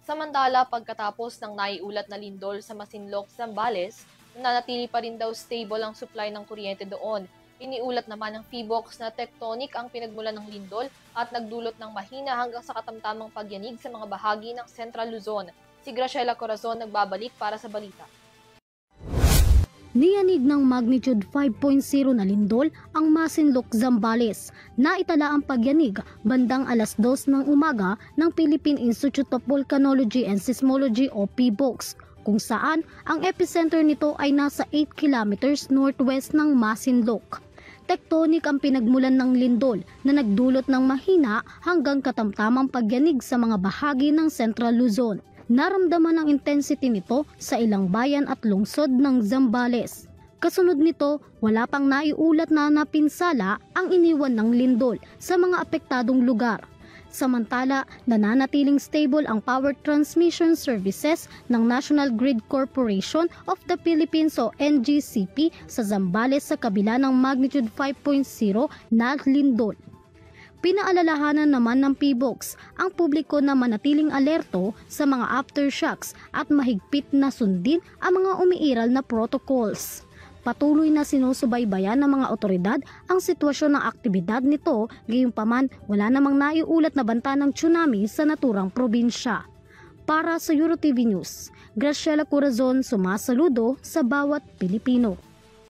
Samantala, pagkatapos ng naiulat na lindol sa Masinloc, Zambales, nananatili pa rin daw stable ang supply ng kuryente doon. Iniulat naman ng PHIVOLCS na tectonic ang pinagmulan ng lindol at nagdulot ng mahina hanggang sa katamtamang pagyanig sa mga bahagi ng Central Luzon. Si Graciela Corazon nagbabalik para sa balita. Niyanig ng magnitude 5.0 na lindol ang Masinloc, Zambales. Naitala ang pagyanig bandang alas 2 ng umaga ng Philippine Institute of Volcanology and Seismology o PHIVOLCS, kung saan ang epicenter nito ay nasa 8 kilometers northwest ng Masinloc. Tectonic ang pinagmulan ng lindol na nagdulot ng mahina hanggang katamtamang pagyanig sa mga bahagi ng Central Luzon. Naramdaman ang intensity nito sa ilang bayan at lungsod ng Zambales. Kasunod nito, wala pang naiulat na napinsala ang iniwan ng lindol sa mga apektadong lugar. Samantala, nananatiling stable ang power transmission services ng National Grid Corporation of the Philippines o NGCP sa Zambales sa kabila ng magnitude 5.0 na lindol. Pinaalalahanan naman ng PHIVOLCS ang publiko na manatiling alerto sa mga aftershocks at mahigpit na sundin ang mga umiiral na protocols. Patuloy na sinusubaybayan ng mga otoridad ang sitwasyon ng aktibidad nito, gayunpaman wala namang naiulat na banta ng tsunami sa naturang probinsya. Para sa EuroTV News, Graciela Corazon, sumasaludo sa bawat Pilipino.